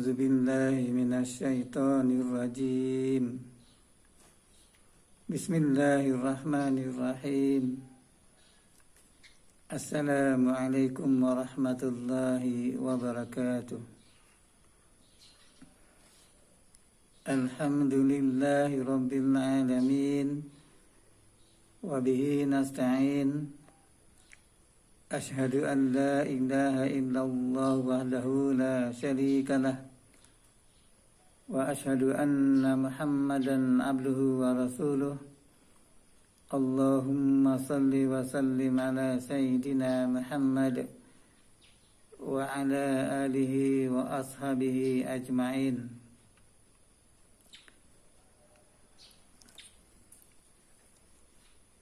أعوذ بالله من الشيطان الرجيم بسم الله الرحمن الرحيم السلام عليكم ورحمة الله وبركاته الحمد لله رب العالمين وبه نستعين أشهد أن لا إله إلا الله وحده لا شريك له وأشهد أن محمدا عبده ورسوله اللهم صل وسلم على سيدنا محمد وعلى آله وأصحابه أجمعين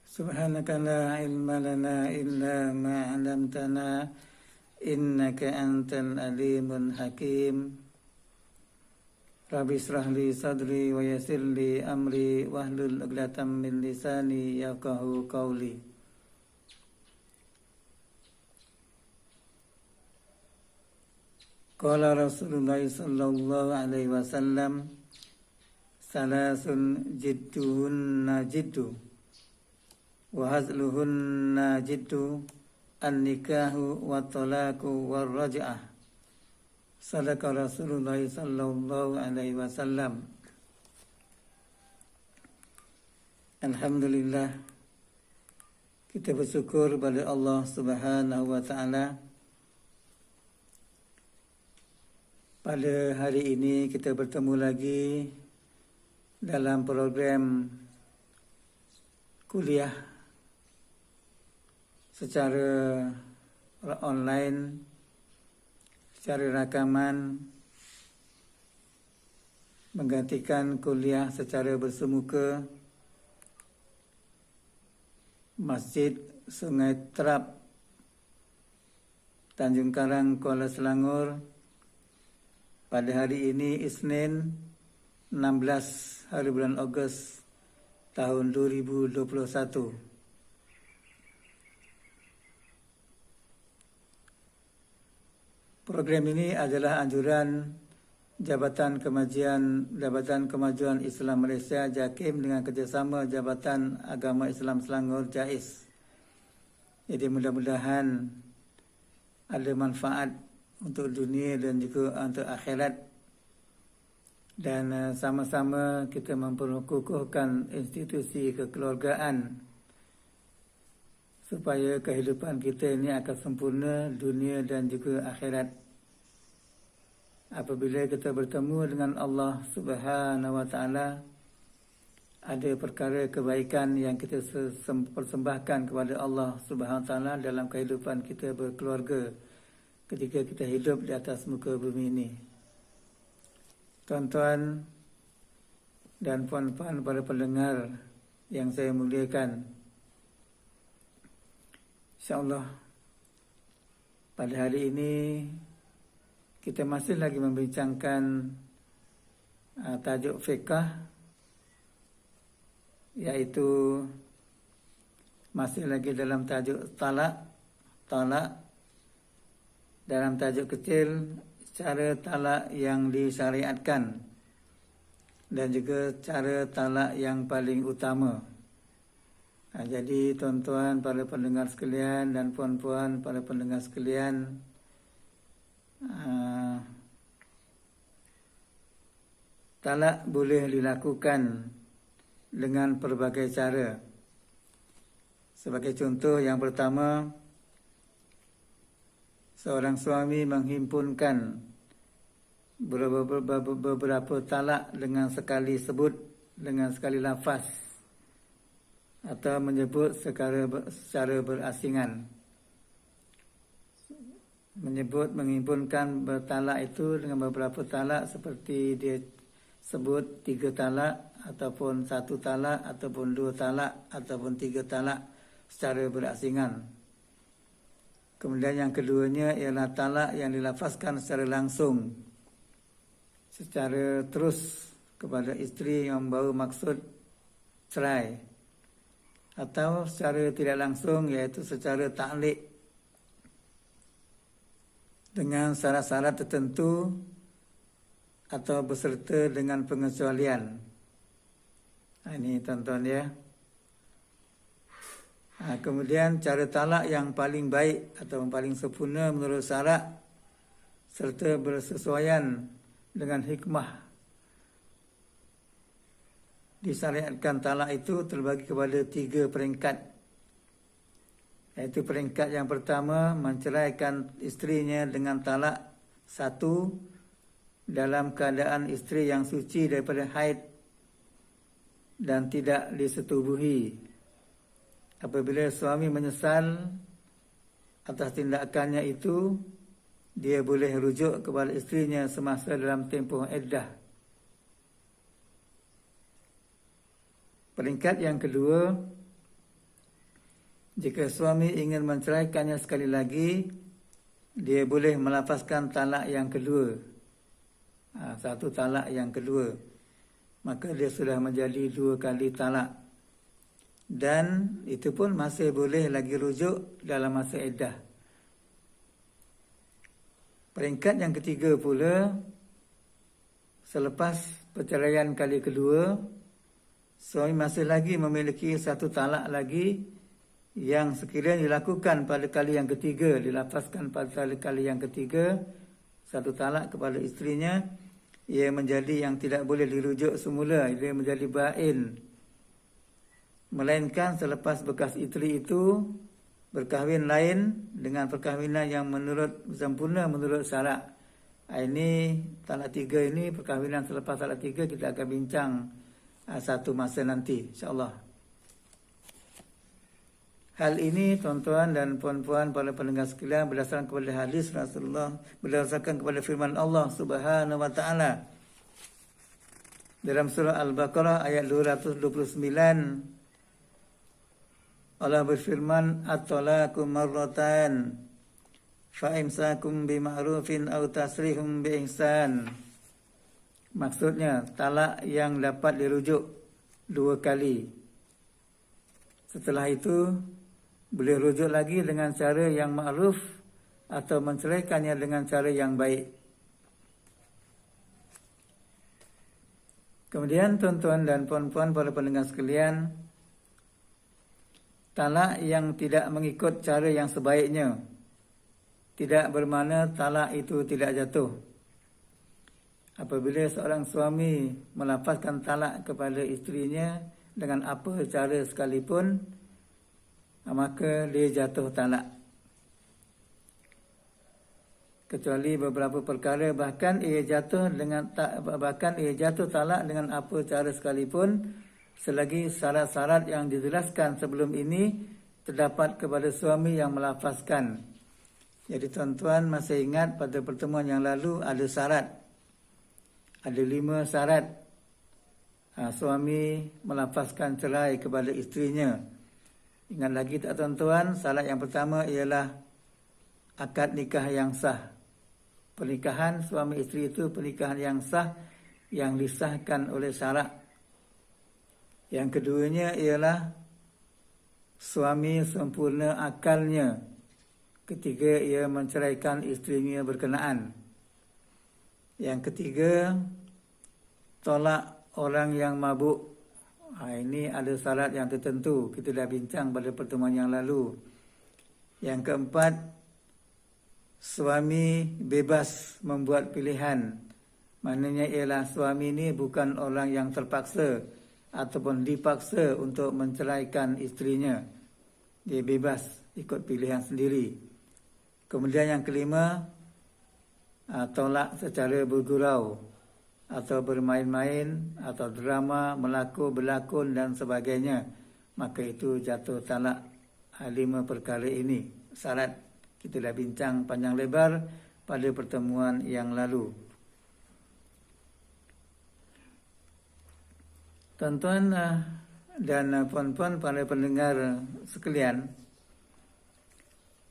سبحانك لا علم لنا إلا ما علمتنا إنك أنت العليم الحكيم رب اشرح لي صدري ويسر لي أمري واحلل عقدة من لساني يفقهوا قولي قال رسول الله صلى الله عليه وسلم ثلاث جدهن جد وهزلهن جد النكاح والطلاق والرجعة صدق رسول الله صلى الله عليه وسلم. Alhamdulillah, kita bersyukur pada Allah Subhanahu wa taala. Pada hari ini kita bertemu lagi dalam program kuliah secara online, secara rakaman, menggantikan kuliah secara bersemuka Masjid Sungai Terap, Tanjung Karang, Kuala Selangor pada hari ini Isnin 16 hari bulan Ogos tahun 2021. Program ini adalah anjuran Jabatan Kemajuan Islam Malaysia JAKIM dengan kerjasama Jabatan Agama Islam Selangor JAIS. Jadi mudah-mudahan ada manfaat untuk dunia dan juga untuk akhirat. Dan sama-sama kita memperkukuhkan institusi kekeluargaan supaya kehidupan kita ini akan sempurna dunia dan juga akhirat. Apabila kita bertemu dengan Allah Subhanahu wa taala, ada perkara kebaikan yang kita persembahkan kepada Allah Subhanahu wa taala dalam kehidupan kita berkeluarga ketika kita hidup di atas muka bumi ini. Tuan-tuan dan puan-puan para pendengar yang saya muliakan, InsyaAllah pada hari ini kita masih lagi membincangkan tajuk fiqh, iaitu masih lagi dalam tajuk talak. Dalam tajuk kecil, cara talak yang disyariatkan dan juga cara talak yang paling utama. Jadi tuan-tuan para pendengar sekalian dan puan-puan para pendengar sekalian, talak boleh dilakukan dengan pelbagai cara. Sebagai contoh, yang pertama, seorang suami menghimpunkan beberapa talak dengan sekali sebut, dengan sekali lafaz, atau menyebut secara berasingan. Menghimpunkan bertalak itu dengan beberapa talak, seperti dia sebut 3 talak, ataupun 1 talak, ataupun 2 talak, ataupun 3 talak secara berasingan. Kemudian yang keduanya ialah talak yang dilafazkan secara langsung, secara terus kepada isteri yang membawa maksud cerai, atau secara tidak langsung, iaitu secara ta'liq dengan syarat-syarat tertentu atau berserta dengan pengecualian. Ini tuan-tuan ya. Kemudian cara talak yang paling baik atau paling sempurna menurut syarak serta bersesuaian dengan hikmah. Disyariatkan talak itu terbagi kepada 3 peringkat. Iaitu peringkat yang pertama, menceraikan isterinya dengan talak 1 dalam keadaan isteri yang suci daripada haid dan tidak disetubuhi. Apabila suami menyesal atas tindakannya itu, dia boleh rujuk kepada isterinya semasa dalam tempoh iddah. Peringkat yang kedua, jika suami ingin menceraikannya sekali lagi, dia boleh melafazkan talak yang kedua. Satu talak yang kedua. Maka dia sudah menjadi 2 kali talak. Dan itu pun masih boleh lagi rujuk dalam masa iddah. Peringkat yang ketiga pula, selepas perceraian kali kedua, suami masih lagi memiliki 1 talak lagi yang sekiranya dilakukan pada kali yang ketiga, dilafazkan pada kali yang ketiga, 1 talak kepada isterinya, ia menjadi yang tidak boleh dirujuk semula, ia menjadi bain. Melainkan selepas bekas isteri itu berkahwin lain dengan perkahwinan yang sempurna menurut syarak. Ini talak 3 ini, perkahwinan selepas talak 3 kita akan bincang satu masa nanti, insya-Allah. Hal ini tuan-tuan dan puan-puan para pendengar sekalian berdasarkan kepada hadis Rasulullah, berdasarkan kepada firman Allah Subhanahu wa taala dalam surah Al-Baqarah ayat 229. Allah berfirman, at-talaqu marratan fa imsakum bima'rufin aw tasrihum bi ihsan. Maksudnya talak yang dapat dirujuk 2 kali. Setelah itu boleh rujuk lagi dengan cara yang ma'ruf atau menceraikannya dengan cara yang baik. Kemudian tuan-tuan dan puan-puan para pendengar sekalian, talak yang tidak mengikut cara yang sebaiknya tidak bermakna talak itu tidak jatuh. Apabila seorang suami melafazkan talak kepada isterinya dengan apa cara sekalipun, maka dia jatuh talak. Kecuali beberapa perkara, bahkan ia jatuh talak dengan apa cara sekalipun, selagi syarat-syarat yang dijelaskan sebelum ini terdapat kepada suami yang melafazkan. Jadi tuan-tuan masih ingat pada pertemuan yang lalu ada syarat. Ada 5 syarat suami melafazkan cerai kepada isterinya. Ingat lagi tak tuan-tuan? Syarat yang pertama ialah akad nikah yang sah. Pernikahan suami isteri itu pernikahan yang sah yang disahkan oleh syarak. Yang keduanya ialah suami sempurna akalnya ketika ia menceraikan isterinya berkenaan. Yang ketiga, tolak orang yang mabuk. Ini ada syarat yang tertentu, kita dah bincang pada pertemuan yang lalu. Yang keempat, suami bebas membuat pilihan. Maknanya ialah suami ini bukan orang yang terpaksa ataupun dipaksa untuk menceraikan isterinya. Dia bebas ikut pilihan sendiri. Kemudian yang kelima, tolak secara bergurau atau bermain-main atau drama, berlakon dan sebagainya. Maka itu jatuh talak. 5 perkara ini syarat kita dah bincang panjang lebar pada pertemuan yang lalu. Tuan-tuan dan puan-puan para pendengar sekalian,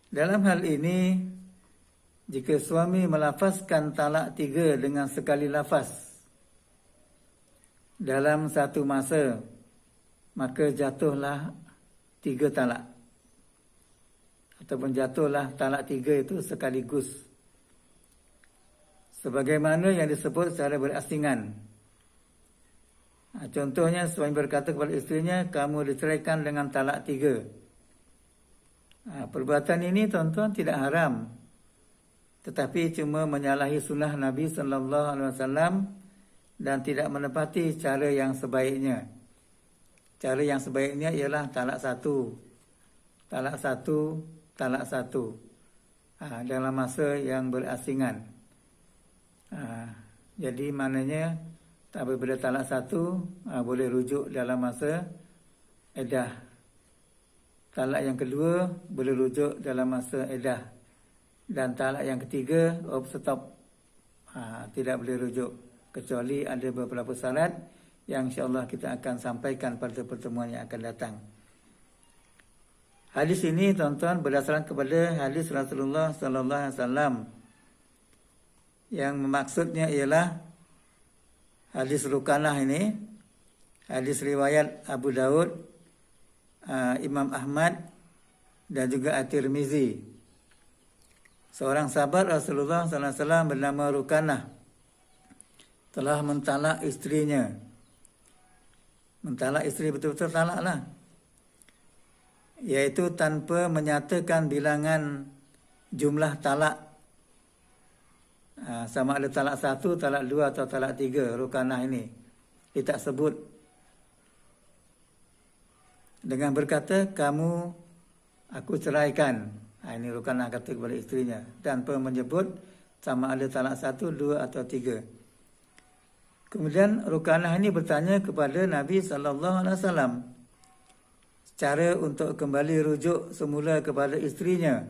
dalam hal ini, jika suami melafazkan talak 3 dengan sekali lafaz dalam satu masa, maka jatuhlah 3 talak. Ataupun jatuhlah talak 3 itu sekaligus. sebagaimana yang disebut secara berasingan. Contohnya suami berkata kepada isterinya, kamu diceraikan dengan talak 3. Perbuatan ini tuan-tuan tidak haram, tetapi cuma menyalahi sunnah Nabi sallallahu alaihi wasallam dan tidak menepati cara yang sebaiknya. Cara yang sebaiknya ialah talak 1, talak 1, talak 1 dalam masa yang berasingan. Jadi maknanya apabila talak 1 boleh rujuk dalam masa iddah. Talak yang kedua boleh rujuk dalam masa iddah. Dan talak yang ketiga stop. Tidak boleh rujuk kecuali ada beberapa syarat yang insya-Allah kita akan sampaikan pada pertemuan yang akan datang. Hadis ini tuan-tuan berdasarkan kepada hadis Rasulullah sallallahu alaihi wasallam yang maksudnya ialah hadis Rukanah ini, hadis riwayat Abu Daud, Imam Ahmad dan juga At-Tirmizi. Seorang sahabat Rasulullah sallallahu alaihi wasallam bernama Rukanah telah mentalak isterinya. Mentalak isteri betul-betul talaklah. Iaitu tanpa menyatakan bilangan jumlah talak. Sama ada talak 1, talak 2 atau talak 3 Rukanah ini. Dia tak sebut. Dengan berkata, aku ceraikan. Ini Rukanah kata kepada isterinya. Tanpa menyebut sama ada talak 1, 2 atau 3. Kemudian Rukanah ini bertanya kepada Nabi SAW cara untuk kembali rujuk semula kepada isterinya.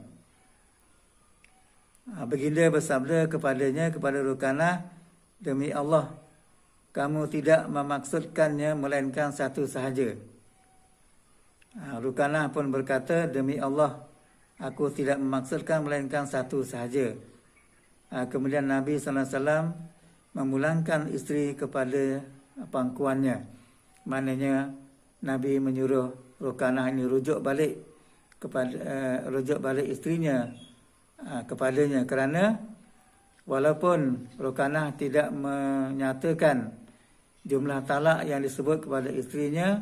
Baginda bersabda kepadanya, kepada Rukanah, demi Allah, kamu tidak memaksudkannya melainkan satu sahaja. Rukanah pun berkata, demi Allah, aku tidak memaksudkan melainkan satu sahaja. Kemudian Nabi SAW memulangkan isteri kepada pangkuannya. Maknanya Nabi menyuruh Rukanah ini rujuk balik isterinya kepadanya, kerana walaupun Rukanah tidak menyatakan jumlah talak yang disebut kepada isterinya,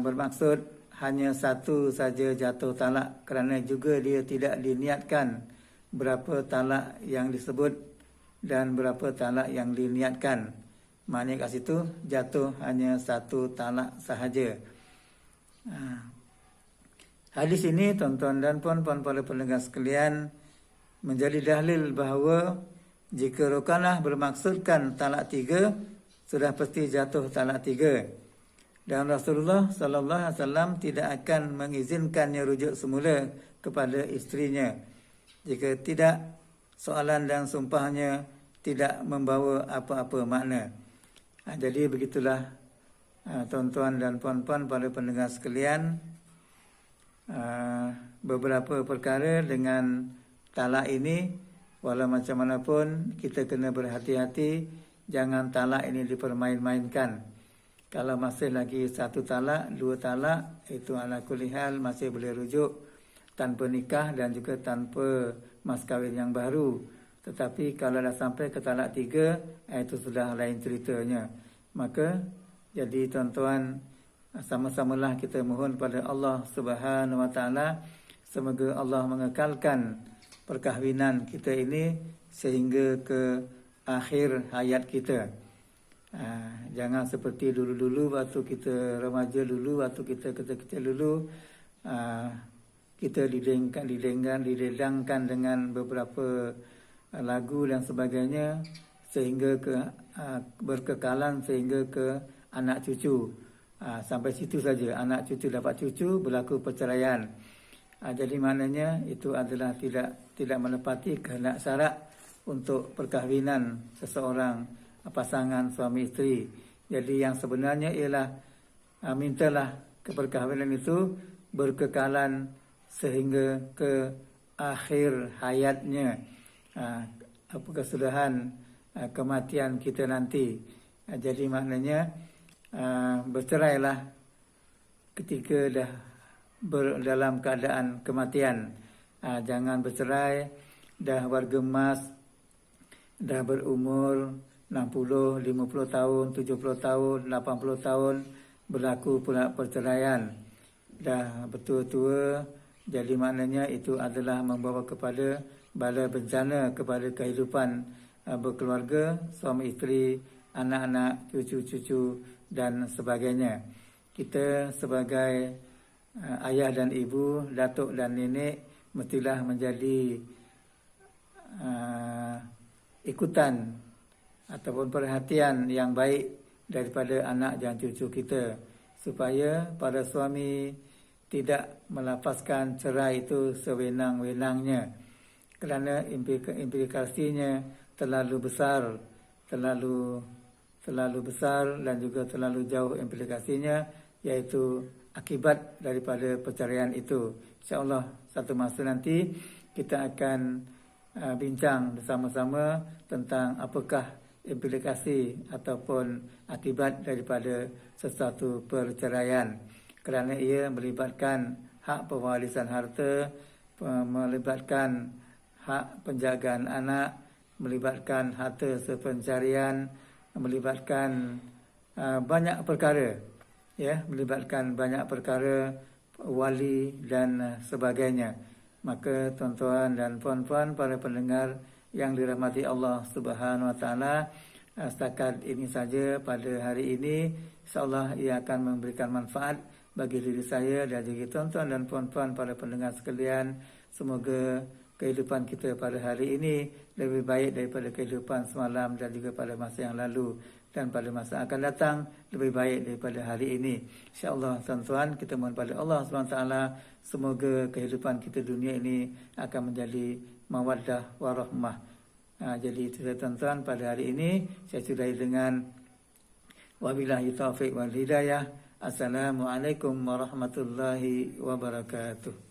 bermaksud hanya satu saja jatuh talak, kerana juga dia tidak diniatkan berapa talak yang disebut dan berapa talak yang diniatkan. Maknanya kat situ jatuh hanya satu talak sahaja. Hadis ini tuan-tuan dan puan-puan para pendengar sekalian menjadi dalil bahawa jika Rukanah bermaksudkan talak 3, sudah pasti jatuh talak 3. Dan Rasulullah sallallahu alaihi wasallam tidak akan mengizinkannya rujuk semula kepada isterinya jika tidak soalan dan sumpahnya tidak membawa apa-apa makna. Jadi begitulah tuan-tuan dan puan-puan para pendengar sekalian, beberapa perkara dengan talak ini, walau macam mana pun kita kena berhati-hati, jangan talak ini dipermain-mainkan. Kalau masih lagi 1 talak, 2 talak, itu ala kulli hal masih boleh rujuk tanpa nikah dan juga tanpa mas kahwin yang baru. Tetapi kalau dah sampai ke talak 3, itu sudah lain ceritanya. Maka jadi tuan-tuan, sama-samalah kita mohon pada Allah Subhanahu Wa Taala, semoga Allah mengekalkan perkahwinan kita ini sehingga ke akhir hayat kita. Jangan seperti dulu-dulu waktu kita remaja dulu, waktu kita kecil-kecil dulu, kita didendangkan dengan beberapa lagu dan sebagainya sehingga ke berkekalan sehingga ke anak cucu. Sampai situ saja, anak cucu dapat cucu, berlaku perceraian. Jadi maknanya itu adalah tidak menepati kehendak syarak untuk perkahwinan seseorang, pasangan suami isteri. Jadi yang sebenarnya ialah mintalah keperkahwinan itu berkekalan sehingga ke akhir hayatnya, kesudahan kematian kita nanti. Jadi maknanya bercerailah ketika dah dalam keadaan kematian. Jangan bercerai dah warga emas, dah berumur 60, 50 tahun, 70 tahun, 80 tahun berlaku pula perceraian. Dah betul tua, jadi maknanya itu adalah membawa kepada bala bencana kepada kehidupan berkeluarga, suami isteri, anak-anak, cucu-cucu dan sebagainya. Kita sebagai ayah dan ibu, datuk dan nenek mestilah menjadi ikutan ataupun perhatian yang baik daripada anak dan cucu kita, supaya para suami tidak melafazkan cerai itu sewenang-wenangnya, kerana implikasinya terlalu besar, terlalu besar dan juga terlalu jauh implikasinya, iaitu akibat daripada perceraian itu. InsyaAllah satu masa nanti kita akan bincang bersama-sama tentang apakah implikasi ataupun akibat daripada sesuatu perceraian, kerana ia melibatkan hak pewarisan harta, melibatkan hak penjagaan anak, melibatkan harta sepencarian, melibatkan banyak perkara, ya, melibatkan banyak perkara, wali dan sebagainya. Maka tuan-tuan dan puan-puan para pendengar yang dirahmati Allah Subhanahu Wa Taala, setakat ini saja pada hari ini. InsyaAllah ia akan memberikan manfaat bagi diri saya dan juga tuan-tuan dan puan-puan para pendengar sekalian. Semoga kehidupan kita pada hari ini lebih baik daripada kehidupan semalam dan juga pada masa yang lalu, dan pada masa akan datang lebih baik daripada hari ini. InsyaAllah tuan-tuan, kita mohon pada Allah SWT, semoga kehidupan kita dunia ini akan menjadi mawaddah warahmah. Jadi itu saja tuan-tuan pada hari ini. Saya sudahi dengan wabillahi taufiq wal hidayah. Assalamualaikum warahmatullahi wabarakatuh.